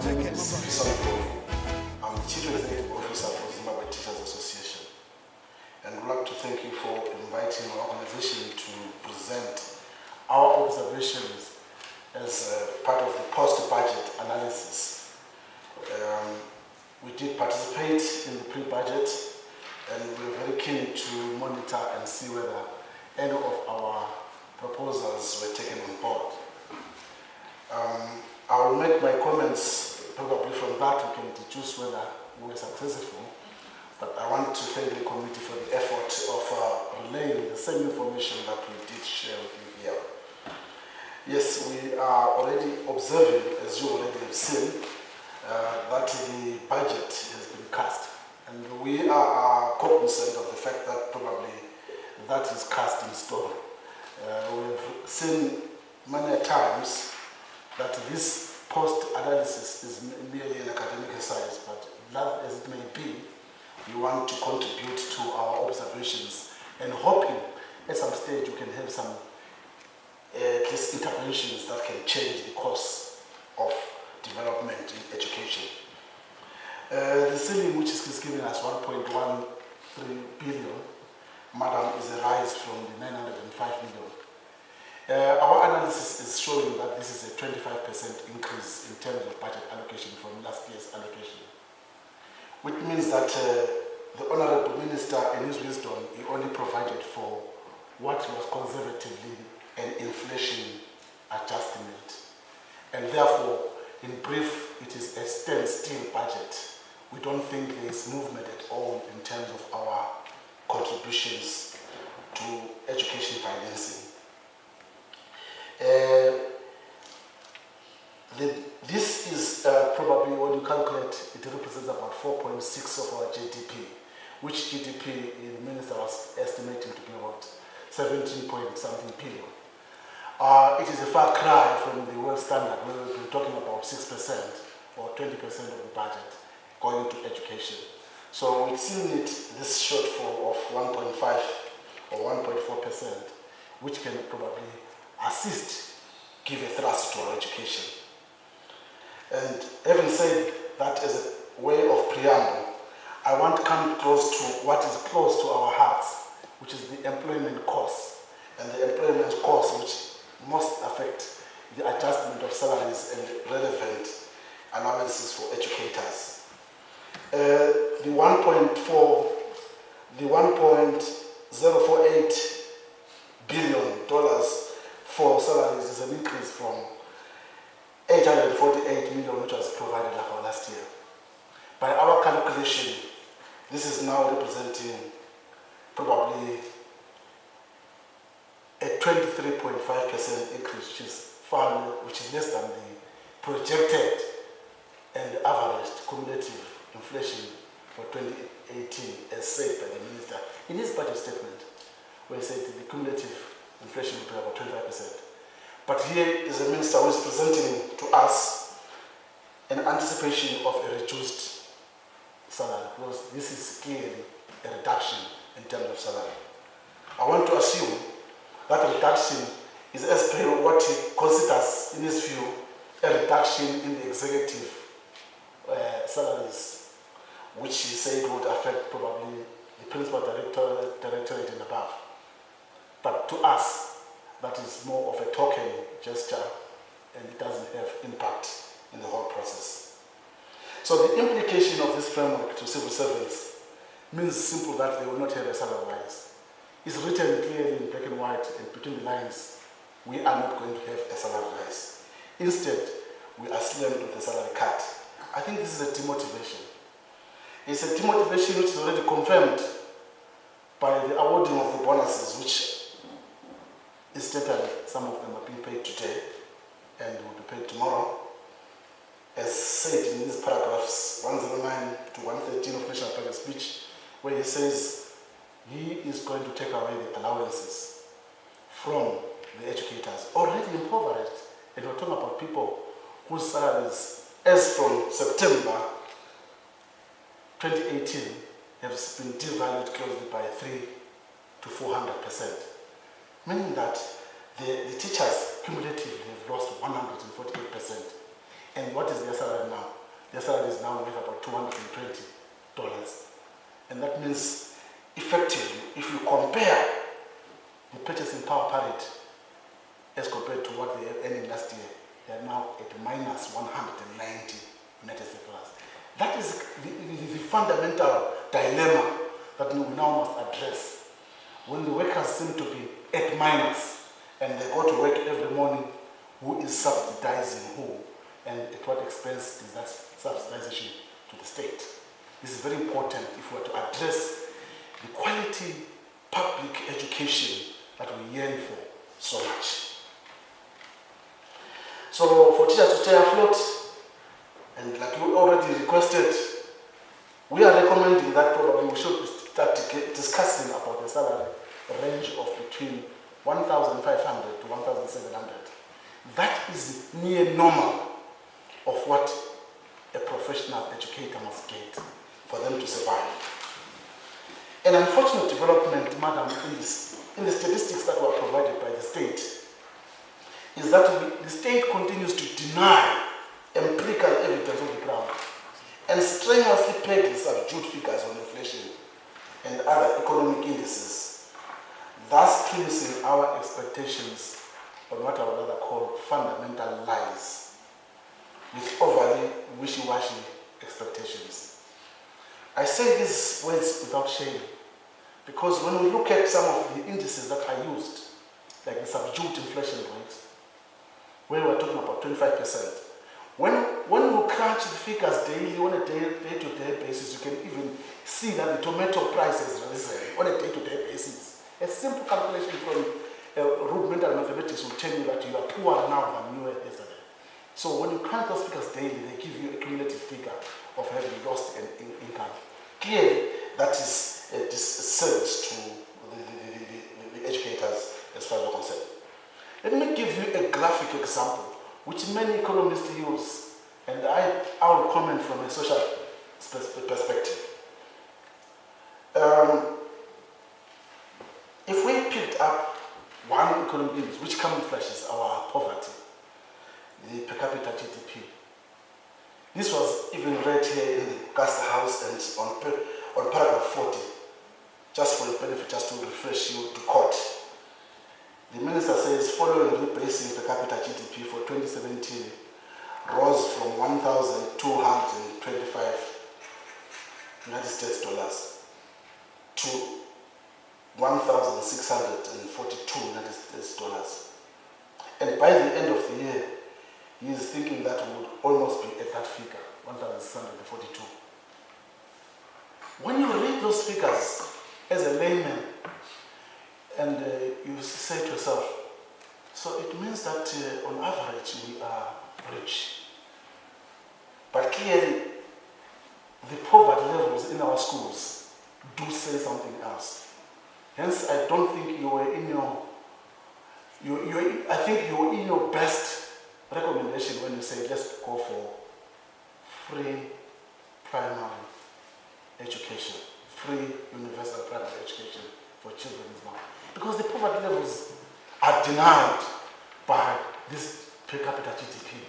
name is Sifiso Ndlovu. I'm the Chief Executive Officer for Zimbabwe Teachers Association. And we'd like to thank you for inviting our organization to present our observations as part of the post-budget analysis. We did participate in the pre-budget, and we're very keen to monitor and see whether any of our proposals were taken on board. I will make my comments probably from that we can deduce whether we were successful, but I want to thank the committee for the effort of relaying the same information that we did share with you here. Yes, we are already observing, as you already have seen, that the budget has been cast, and we are cognizant of the fact that probably that is cast in stone. We've seen many times that this post-analysis is merely an academic exercise, but that as it may be, we want to contribute to our observations and hoping at some stage we can have some at least interventions that can change the course of development in education. The ceiling, which is giving us 1.13 billion, madam, is a rise from the 905 million. Our analysis is showing that this is a 25% increase in terms of budget allocation from last year's allocation, which means that the Honorable Minister, in his wisdom, he only provided for what was conservatively an inflation adjustment. And therefore, in brief, it is a standstill budget. We don't think there is movement at all in terms of our contributions to education financing. This is probably, when you calculate, it represents about 4.6 of our GDP, which GDP the minister was estimating to be about 17 point something billion. It is a far cry from the world standard where we've been talking about 6% or 20% of the budget going to education. So we still need this shortfall of 1.5 or 1.4%, which can probably assist, give a thrust to our education. And having said that as a way of preamble, I want to come close to what is close to our hearts, which is the employment costs, and the employment costs which most affect the adjustment of salaries and relevant allowances for educators. The 1.048 billion dollars for salaries is an increase from 848 million which was provided last year. By our calculation, this is now representing probably a 23.5% increase, which is less than the projected and averaged cumulative inflation for 2018 as said by the minister in his budget statement, where he said the cumulative inflation will be about 25%. But here is a minister who is presenting to us an anticipation of a reduced salary, because this is clearly a reduction in terms of salary. I want to assume that reduction is as per what he considers, in his view, a reduction in the executive salaries, which he said would affect probably the principal directorate and above. But to us, that is more of a token gesture, and it doesn't have impact in the whole process. So the implication of this framework to civil servants means simple that they will not have a salary rise. It's written clearly in black and white and between the lines, we are not going to have a salary rise. Instead, we are slammed with a salary cut. I think this is a demotivation. It's a demotivation which is already confirmed by the awarding of the bonuses, which incidentally, some of them are being paid today and will be paid tomorrow. As said in these paragraphs 109 to 113 of National Party Speech, where he says he is going to take away the allowances from the educators, already impoverished. And we're talking about people whose salaries, as from September 2018, have been devalued closely by 300 to 400%. Meaning that the teachers cumulatively have lost 148%. And what is their salary now? their salary is now worth about $220. And that means, effectively, if you compare the purchasing power parity as compared to what they were earning last year, they are now at minus 190 United States dollars. That is the fundamental dilemma that we now must address. When the workers seem to be at minus and they go to work every morning, who is subsidizing who? And at what expense is that subsidization to the state? This is very important if we are to address the quality public education that we yearn for so much. So for teachers to stay afloat, and like you already requested, we are recommending that probably we should start discussing about the salary range of between 1,500 to 1,700. That is near normal of what a professional educator must get for them to survive. An unfortunate development, madam, in the statistics that were provided by the state is that the state continues to deny empirical evidence on the ground and strenuously peg the subdued figures on inflation and other economic indices, thus premising our expectations on what I would rather call fundamental lies with overly wishy-washy expectations. I say these words without shame because when we look at some of the indices that are used, like the subdued inflation rate, where we're talking about 25%, when we crunch the figures daily on a day-to-day basis, you can even see that the tomato price has risen on a day-to-day basis. A simple calculation from rudimentary mathematics will tell you that you are poorer now than you were yesterday. So when you crunch those figures daily, they give you a cumulative figure of having lost an income. Clearly, that is a disservice to the educators as far as we're concerned. Let me give you a graphic example, which many economists use, and I will comment from a social perspective. If we picked up one economic index which camouflages our poverty, the per capita GDP, this was even read here in the Augusta House and on paragraph 40, just for the benefit, just to refresh you to quote. The minister says, following rebasing per capita GDP for 2017 rose from 1,225 United States dollars to 1,642 United States dollars. And by the end of the year, he is thinking that we would almost be at that figure, 1,642. When you read those figures as a layman, and you say to yourself, so it means that on average we are rich. But clearly, the poverty levels in our schools do say something else. Hence, I don't think you were in I think you were in your best recommendation when you say let's go for free primary education, free universal primary education for children now. Because the poverty levels are denied by this per capita GDP.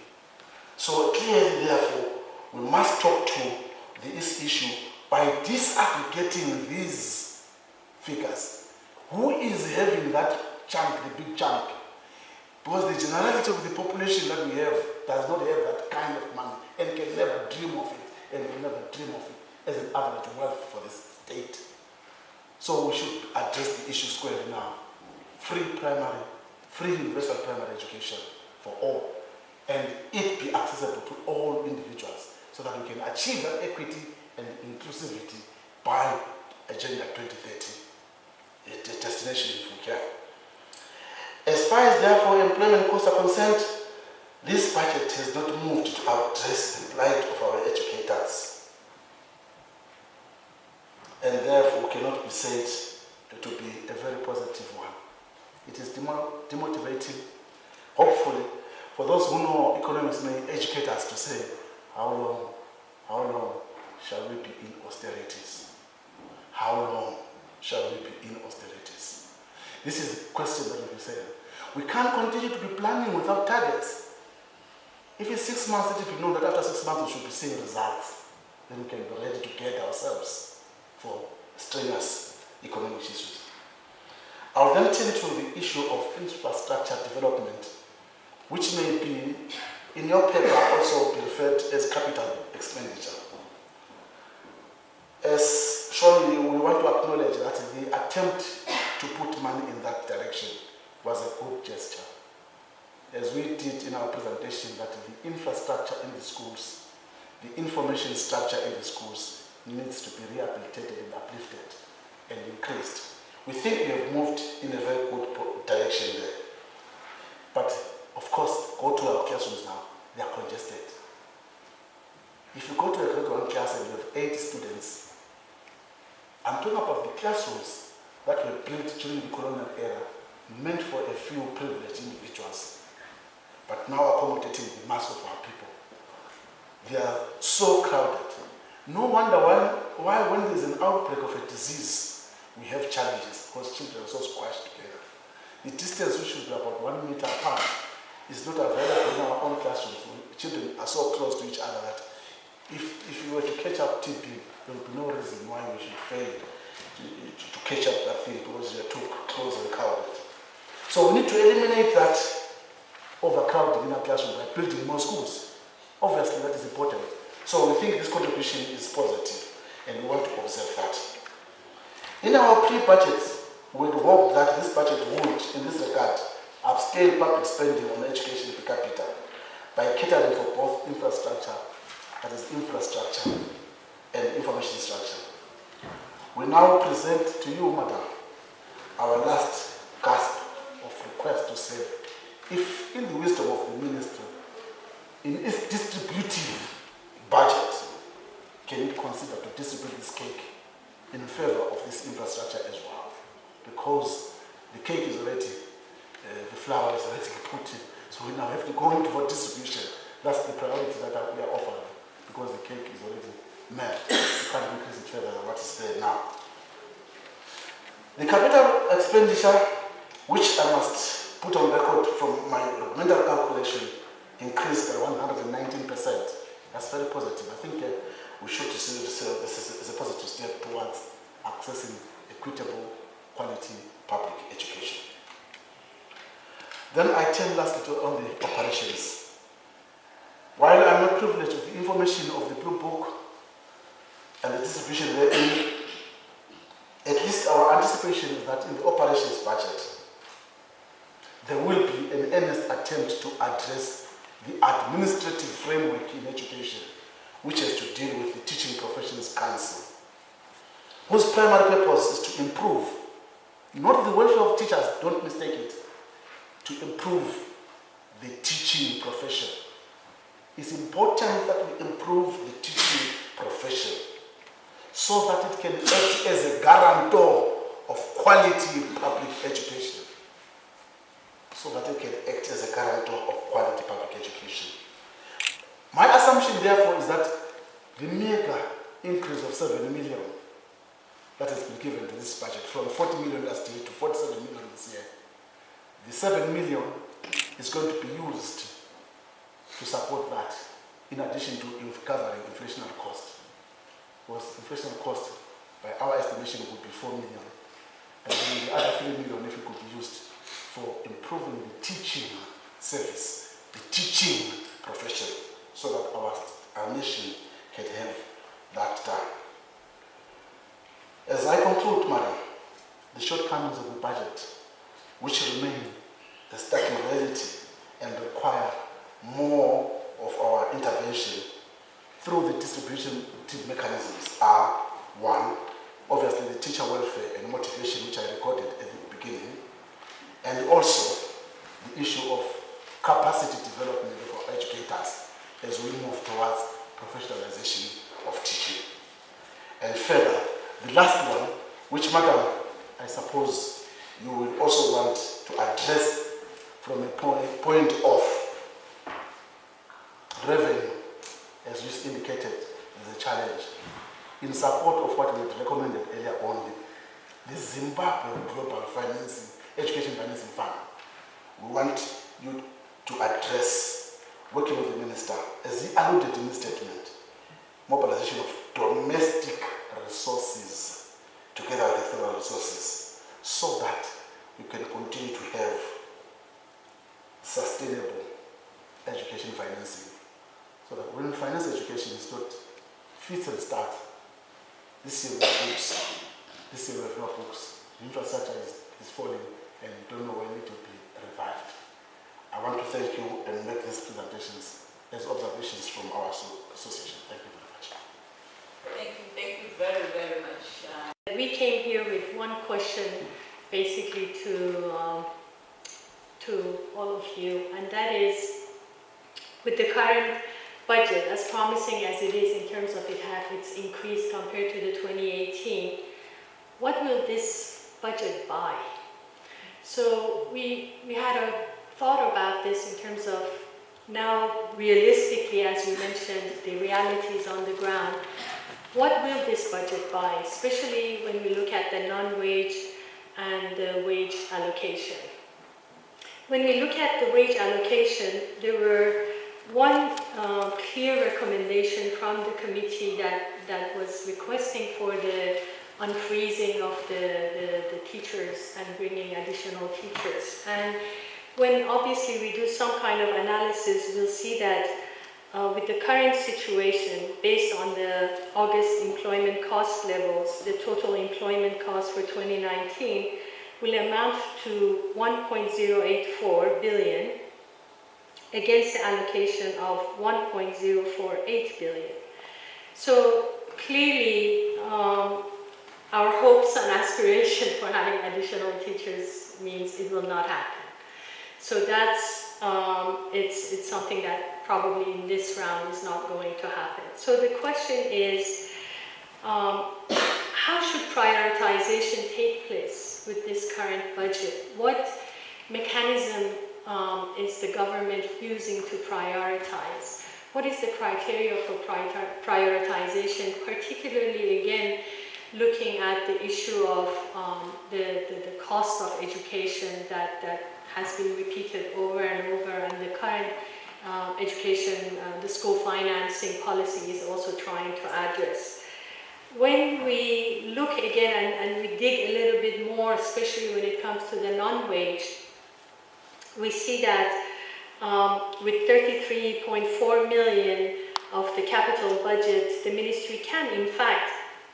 So clearly, therefore, we must talk to this issue by disaggregating these figures. Who is having that chunk, the big chunk? Because the generality of the population that we have does not have that kind of money and can never dream of it, and will never dream of it as an average wealth for the state. So we should address the issue squarely now. Free universal primary education for all, and it be accessible to all individuals so that we can achieve that equity and inclusivity by Agenda 2030, a destination if we can. As far as therefore employment costs are concerned, this budget has not moved to address the plight of our educators, and therefore cannot be said to be a very positive one. It is demotivating. Hopefully, for those who know economics may educate us to say, how long shall we be in austerities? How long shall we be in austerities? This is the question that we say. We can't continue to be planning without targets. If it's 6 months, let it be known that after 6 months we should be seeing results. Then we can be ready to get ourselves for strenuous economic issues. I'll then turn to the issue of infrastructure development, which may be, in your paper, also be referred as capital expenditure. As surely we want to acknowledge that the attempt to put money in that direction was a good gesture. As we did in our presentation, that the infrastructure in the schools, the information structure in the schools needs to be rehabilitated and uplifted and increased. We think we have moved in a very good direction there. But of course, go to our classrooms now, they are congested. If you go to a grade 1 class and you have 80 students, I'm talking about the classrooms that were built during the colonial era, meant for a few privileged individuals, but now accommodating the mass of our people. They are so crowded. No wonder why when there's an outbreak of a disease, we have challenges, because children are so squashed together. The distance we should be about 1 meter apart is not available in our own classrooms. Children are so close to each other that if you were to catch up TB, there would be no reason why we should fail to catch up that thing, because we are too close and crowded. So we need to eliminate that overcrowding in our classroom by building more schools. Obviously, that is important. So we think this contribution is positive, and we want to observe that. In our pre-budget, we hope that this budget would, in this regard, upscale public spending on education per capita by catering for both infrastructure, that is infrastructure, and information structure. We now present to you, Madam, our last gasp of request to say, if in the wisdom of the ministry, in its distributive budget, can it consider to distribute this cake in favor of this infrastructure as well? Because the cake is already, the flour is already put in, so we now have to go into for distribution. That's the priority that we are offering, because the cake is already made. You can't increase it further than what is there now. The capital expenditure, which I must put on record from my mental calculation, increased by 119%. That's very positive. I think we should see this as a positive step towards accessing equitable, quality public education. Then I turn lastly to on the operations. While I'm not privileged with the information of the Blue Book and the distribution therein, at least our anticipation is that in the operations budget, there will be an earnest attempt to address the administrative framework in education, which has to deal with the Teaching Professions Council, whose primary purpose is to improve, not the welfare of teachers, don't mistake it, to improve the teaching profession. It's important that we improve the teaching profession so that it can act as a guarantor of quality public education. So that it can act as a guarantor of quality public education. My assumption, therefore, is that the meager increase of 7 million that has been given to this budget, from 40 million last year to 47 million this year, the 7 million is going to be used to support that, in addition to covering inflationary cost. Because inflationary cost, by our estimation, would be 4 million. And then the other 3 million, if it could be used for improving the teaching service, the teaching profession, so that our nation can have that done. As I conclude, Madam, the shortcomings of the budget, which remain a stacking reality and require more of our intervention through the distributive mechanisms, are: 1, obviously the teacher welfare and motivation, which I recorded at the beginning, and also the issue of capacity development for educators as we move towards professionalization of teaching. And further, the last one, which, Madam, I suppose you will also want to address from a point of revenue, as you indicated, is a challenge. In support of what we had recommended earlier on, the Zimbabwe Global Financing, Education Financing Fund, we want you to address working with the minister, as he alluded in his statement, mobilization of domestic resources together with external resources so that we can continue to have sustainable education financing. So that when we finance education, it's not fits and start. This year we have books, this year we have no books. The infrastructure is falling and we don't know when it will be revived. I want to thank you and make these presentations as observations from our association. Thank you very much. Thank you very, very much. We came here with one question basically to all of you, and that is, with the current budget, as promising as it is in terms of its increase compared to the 2018, what will this budget buy? So we had a thought about this in terms of now realistically, as you mentioned, the realities on the ground. What will this budget buy, especially when we look at the non-wage and the wage allocation? When we look at the wage allocation, there were one clear recommendation from the committee that was requesting for the unfreezing of the teachers and bringing additional teachers. And when obviously we do some kind of analysis, we'll see that with the current situation, based on the August employment cost levels, the total employment cost for 2019 will amount to 1.084 billion against the allocation of 1.048 billion. So clearly, our hopes and aspiration for having additional teachers means it will not happen. So that's, it's something that probably in this round is not going to happen. So the question is, how should prioritization take place with this current budget? What mechanism is the government using to prioritize? What is the criteria for prioritization, particularly again, looking at the issue of the cost of education that has been repeated over and over, and the current education, the school financing policy is also trying to address. When we look again and we dig a little bit more, especially when it comes to the non-wage, we see that with 33.4 million of the capital budget, the ministry can in fact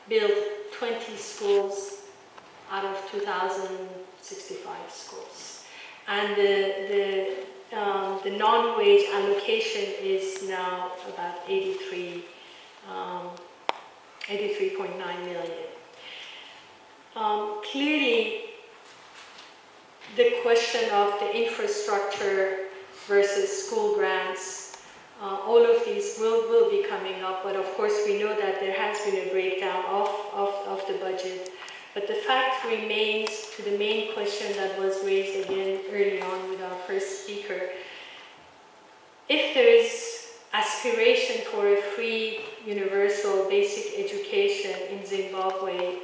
build 20 schools out of 2,065 schools. And the non-wage allocation is now about 83.9 million. Clearly, the question of the infrastructure versus school grants, all of these will be coming up, but of course we know that there has been a breakdown of the budget. But the fact remains to the main question that was raised again early on with our first speaker. If there is aspiration for a free, universal, basic education in Zimbabwe,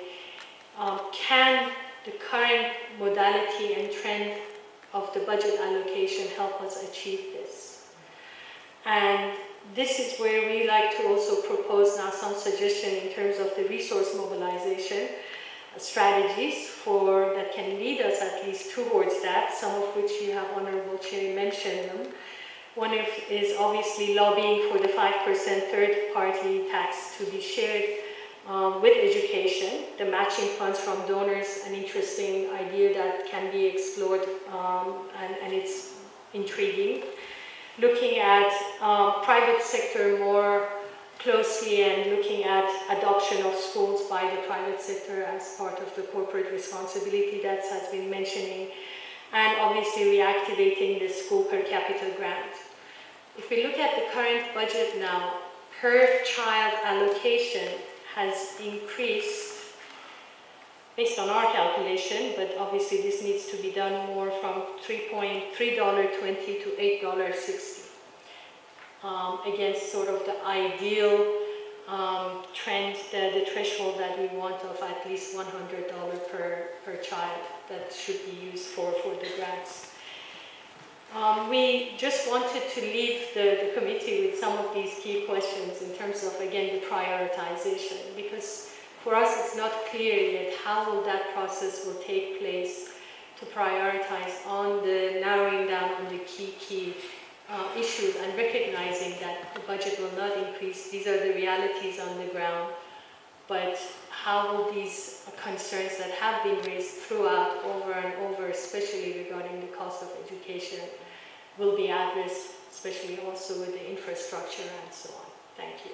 can the current modality and trend of the budget allocation help us achieve this? And this is where we like to also propose now some suggestion in terms of the resource mobilization strategies that can lead us at least towards that, some of which you have, Honorable Chair, mentioned them. One is obviously lobbying for the 5% third-party tax to be shared with education. The matching funds from donors, an interesting idea that can be explored, and it's intriguing. Looking at private sector more closely and looking at adoption of schools by the private sector as part of the corporate responsibility that has been mentioning, and obviously reactivating the school per capita grant. If we look at the current budget now, per child allocation has increased based on our calculation, but obviously this needs to be done more, from $3.20 to $8.60. Against sort of the ideal trend, the threshold that we want of at least $100 per child that should be used for the grants. We just wanted to leave the committee with some of these key questions in terms of, again, the prioritization, because for us it's not clear yet how will that process will take place to prioritize on the narrowing down on the key issues and recognizing that the budget will not increase. These are the realities on the ground. But how will these concerns that have been raised throughout over and over, especially regarding the cost of education, will be addressed, especially also with the infrastructure and so on. Thank you.